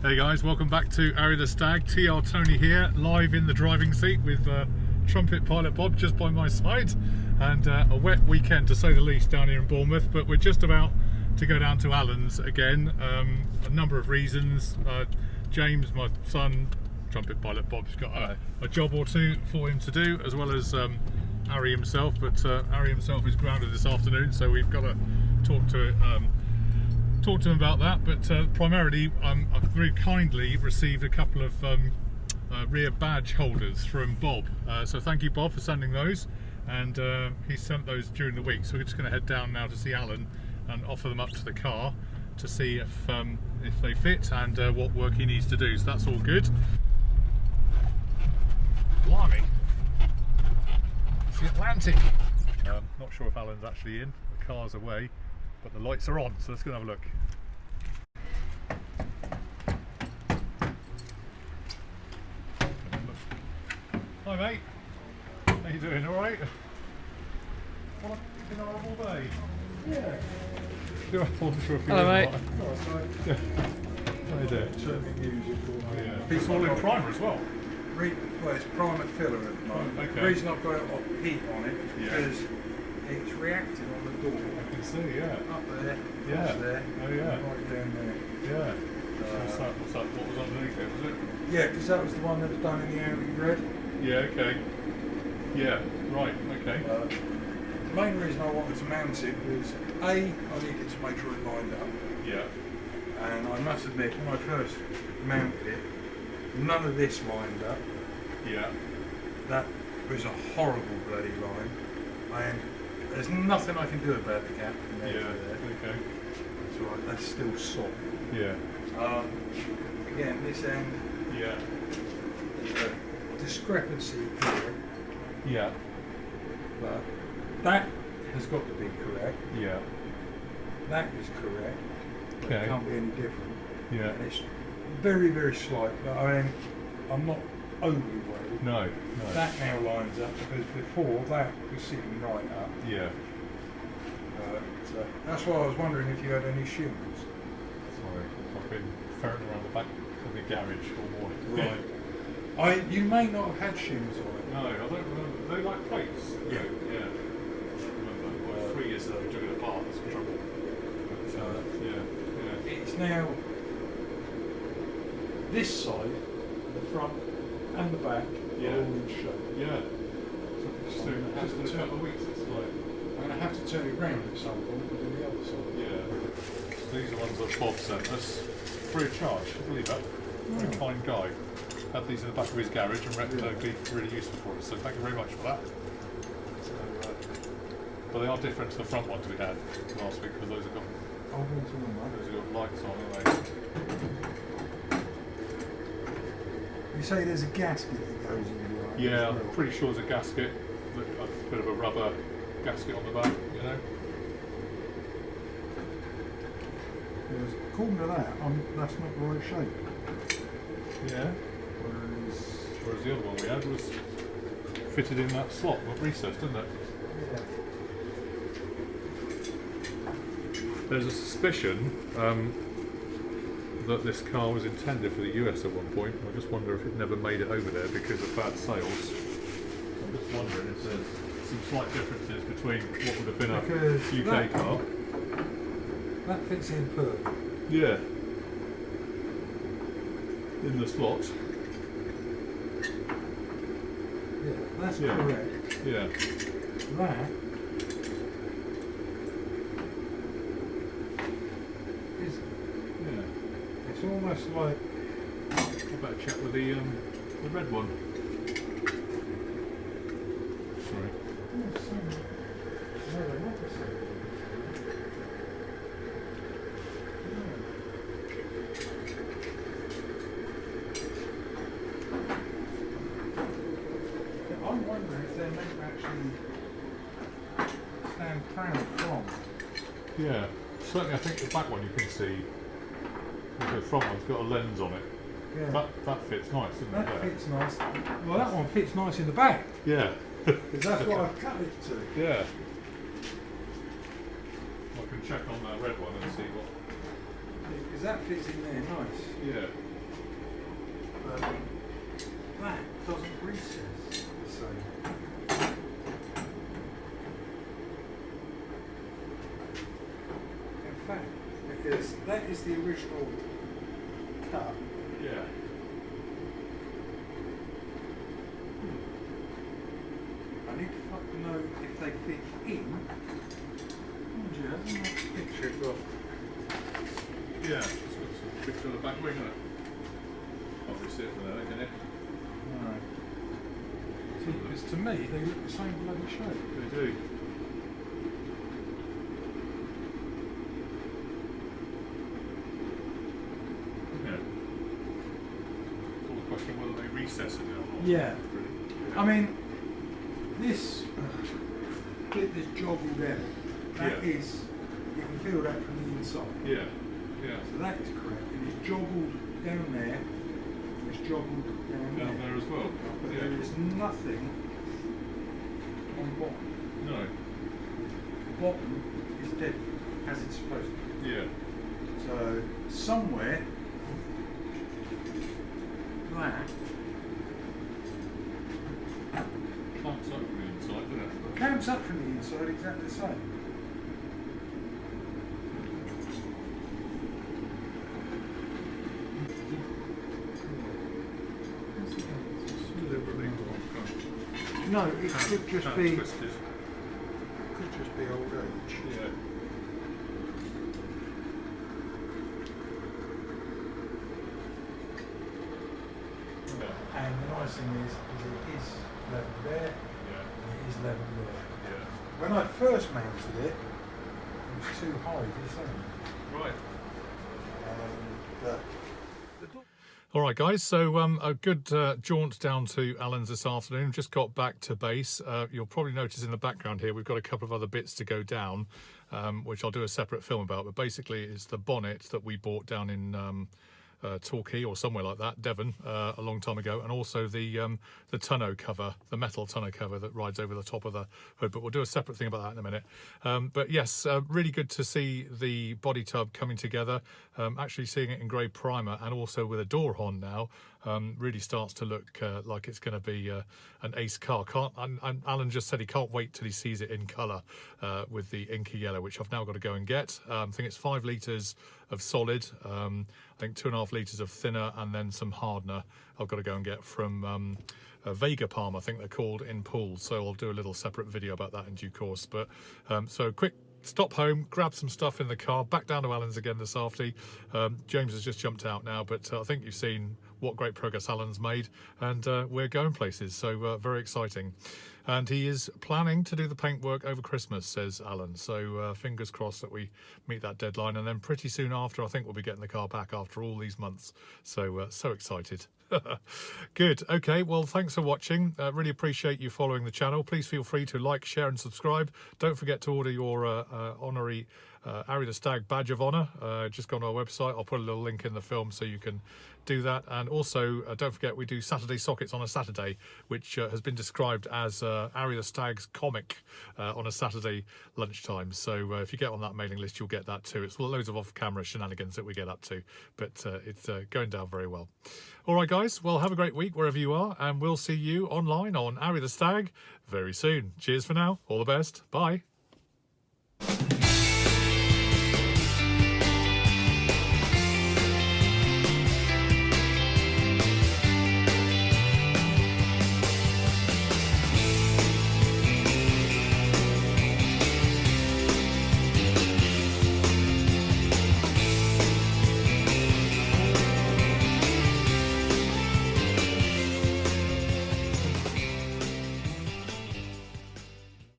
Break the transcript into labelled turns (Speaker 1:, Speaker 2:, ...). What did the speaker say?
Speaker 1: Hey guys, welcome back to Arry the Stag. TR Tony here, live in the driving seat with Trumpet pilot Bob just by my side, and a wet weekend to say the least down here in Bournemouth, but we're just about to go down to Alan's again. A number of reasons. James, my son, Trumpet pilot Bob's got a job or two for him to do, as well as Arry himself, but Arry himself is grounded this afternoon, so we've got to talk to him about that. But primarily I've very kindly received a couple of rear badge holders from Bob, so thank you Bob for sending those, and he sent those during the week, so we're just going to head down now to see Alan and offer them up to the car to see if they fit and what work he needs to do. So that's all good. Blimey, it's the Atlantic. Not sure if Alan's actually in, the car's away, but the lights are on, so let's go and have a look. Hi mate, how you doing, alright? What a horrible day. Yeah.
Speaker 2: Hello mate.
Speaker 1: Yeah. How you doing? Oh, yeah. It's all in primer as well.
Speaker 3: Well, it's primer filler at the moment.
Speaker 1: Okay.
Speaker 3: The reason I've got heat on it is because it's reacting on the door.
Speaker 1: I can see, yeah.
Speaker 3: Up there,
Speaker 1: Yeah.
Speaker 3: there,
Speaker 1: Oh yeah.
Speaker 3: right down there.
Speaker 1: Yeah. What's that? What was underneath it, was it?
Speaker 3: Yeah, because that was the one that was done in the Arry red.
Speaker 1: Yeah, okay. Yeah, right, okay.
Speaker 3: The main reason I wanted to mount it was I needed to make sure it lined up.
Speaker 1: Yeah.
Speaker 3: And I must admit, when I first mounted it, none of this lined up.
Speaker 1: Yeah.
Speaker 3: That was a horrible bloody line. And there's nothing I can do about the gap in there.
Speaker 1: Yeah, okay.
Speaker 3: That's right, that's still soft.
Speaker 1: Yeah.
Speaker 3: Again, this end,
Speaker 1: Yeah.
Speaker 3: there's a discrepancy here,
Speaker 1: Yeah.
Speaker 3: but that has got to be correct.
Speaker 1: Yeah.
Speaker 3: That is correct. But
Speaker 1: Okay.
Speaker 3: it can't be any different.
Speaker 1: Yeah.
Speaker 3: And it's very, very slight, but I'm not overly worried.
Speaker 1: No, no.
Speaker 3: That now lines up because before that was sitting right up.
Speaker 1: Yeah.
Speaker 3: So that's why I was wondering if you had any shims.
Speaker 1: Sorry, I've been ferreting around the back of the garage all morning.
Speaker 3: Right. You may not have had shims on it.
Speaker 1: No, I don't remember. They like plates.
Speaker 3: Yeah.
Speaker 1: Yeah. I remember. Well, 3 years ago we took it apart. That's the trouble. But, yeah.
Speaker 3: It's now this side, the front and the back are all in shape.
Speaker 1: Yeah. So just in a couple of weeks it's like...
Speaker 3: I'm going to have to turn it round at some point and do the other side.
Speaker 1: Yeah. So these are the ones that Bob sent us free of charge. I believe that. Very kind guy. Had these in the back of his garage and reckoned they'd be really useful for us. So thank you very much for that. So, but they are different to the front ones we had last week because those have got lights on, haven't they?
Speaker 3: You say there's a gasket that goes in the eye?
Speaker 1: Yeah, I'm pretty sure there's a gasket, a bit of a rubber gasket on the back, you know.
Speaker 3: Because according to that, that's not the right shape.
Speaker 1: Yeah. Whereas the other one we had was fitted in that slot, but recessed, didn't it?
Speaker 3: Yeah.
Speaker 1: There's a suspicion that this car was intended for the US at one point. I just wonder if it never made it over there because of bad sales. I'm just wondering if there's some slight differences between what would have been a UK car.
Speaker 3: That fits in perfect.
Speaker 1: Yeah. In the slot.
Speaker 3: Yeah, that's correct.
Speaker 1: Yeah.
Speaker 3: That is, it's almost like...
Speaker 1: I better check with the red one. Sorry.
Speaker 3: No, they're not the same. I'm wondering if they're meant to actually stand proud from.
Speaker 1: Yeah. Certainly I think the back one you can see, the front one's got a lens on it.
Speaker 3: Yeah.
Speaker 1: That fits nice, doesn't it?
Speaker 3: That fits nice. Well, that one fits nice in the back.
Speaker 1: Yeah.
Speaker 3: Because that's what I've cut it to.
Speaker 1: Yeah. I can check on that red one and see what...
Speaker 3: Because that fits in there nice.
Speaker 1: Yeah.
Speaker 3: but that doesn't recess the same. In fact, because that is the original cut.
Speaker 1: Yeah.
Speaker 3: I need to fucking know if they fit in. Oh, yeah, that's a nice picture. Well,
Speaker 1: Yeah, it's got some picture of the back wing on it. Obviously it from there, can it?
Speaker 3: Alright. See, because to me, they look the same bloody shape.
Speaker 1: They do. Yeah. It's all a question of whether they recess it now or not.
Speaker 3: Yeah.
Speaker 1: Really.
Speaker 3: I mean, this bit that's joggled out, that
Speaker 1: Yeah.
Speaker 3: is, you can feel that from the inside.
Speaker 1: Yeah. Yeah.
Speaker 3: So that is correct. And it's joggled down there, it's joggled down
Speaker 1: Down there as well.
Speaker 3: But
Speaker 1: Yeah.
Speaker 3: there is nothing on the bottom.
Speaker 1: No.
Speaker 3: The bottom is dead, as it's supposed to be.
Speaker 1: Yeah.
Speaker 3: So, somewhere, that
Speaker 1: Clamps up from the inside, doesn't it?
Speaker 3: clamps up from the inside exactly the same.
Speaker 1: Deliberately.
Speaker 3: No, it could just be
Speaker 1: Twisted.
Speaker 3: old age.
Speaker 1: Yeah.
Speaker 3: And the nice thing is it is level there,
Speaker 1: Yeah.
Speaker 3: and it is level there.
Speaker 1: Yeah.
Speaker 3: When I first mounted it, it was too high, do you think?
Speaker 1: Right.
Speaker 3: But
Speaker 1: All right, guys, so a good jaunt down to Alan's this afternoon. Just got back to base. You'll probably notice in the background here we've got a couple of other bits to go down, which I'll do a separate film about. But basically it's the bonnet that we bought down in Torquay or somewhere like that, Devon, a long time ago, and also the tonneau cover, the metal tonneau cover that rides over the top of the hood. But we'll do a separate thing about that in a minute. But yes, really good to see the body tub coming together. Actually seeing it in grey primer and also with a door on now, really starts to look like it's going to be an ace car. And Alan just said he can't wait till he sees it in colour with the inky yellow, which I've now got to go and get. I think it's 5 litres of solid, I think 2.5 litres of thinner, and then some hardener I've got to go and get from Vega Palm, I think they're called, in Poole. So I'll do a little separate video about that in due course. But so quick stop home, grab some stuff in the car, back down to Alan's again this afternoon. James has just jumped out now, but I think you've seen what great progress Alan's made, and we're going places, so very exciting. And he is planning to do the paintwork over Christmas, says Alan, so fingers crossed that we meet that deadline, and then pretty soon after I think we'll be getting the car back after all these months, so so excited. Good. Okay, well, thanks for watching. Really appreciate you following the channel. Please feel free to like, share and subscribe. Don't forget to order your honorary Arry the Stag badge of honour. Just go on our website. I'll put a little link in the film so you can do that. And also don't forget we do Saturday sockets on a Saturday, which has been described as Arry the Stag's comic on a Saturday lunchtime. So if you get on that mailing list, you'll get that too. It's loads of off-camera shenanigans that we get up to, but it's going down very well. All right, guys, well, have a great week wherever you are, and we'll see you online on Arry the Stag very soon. Cheers for now. All the best. Bye.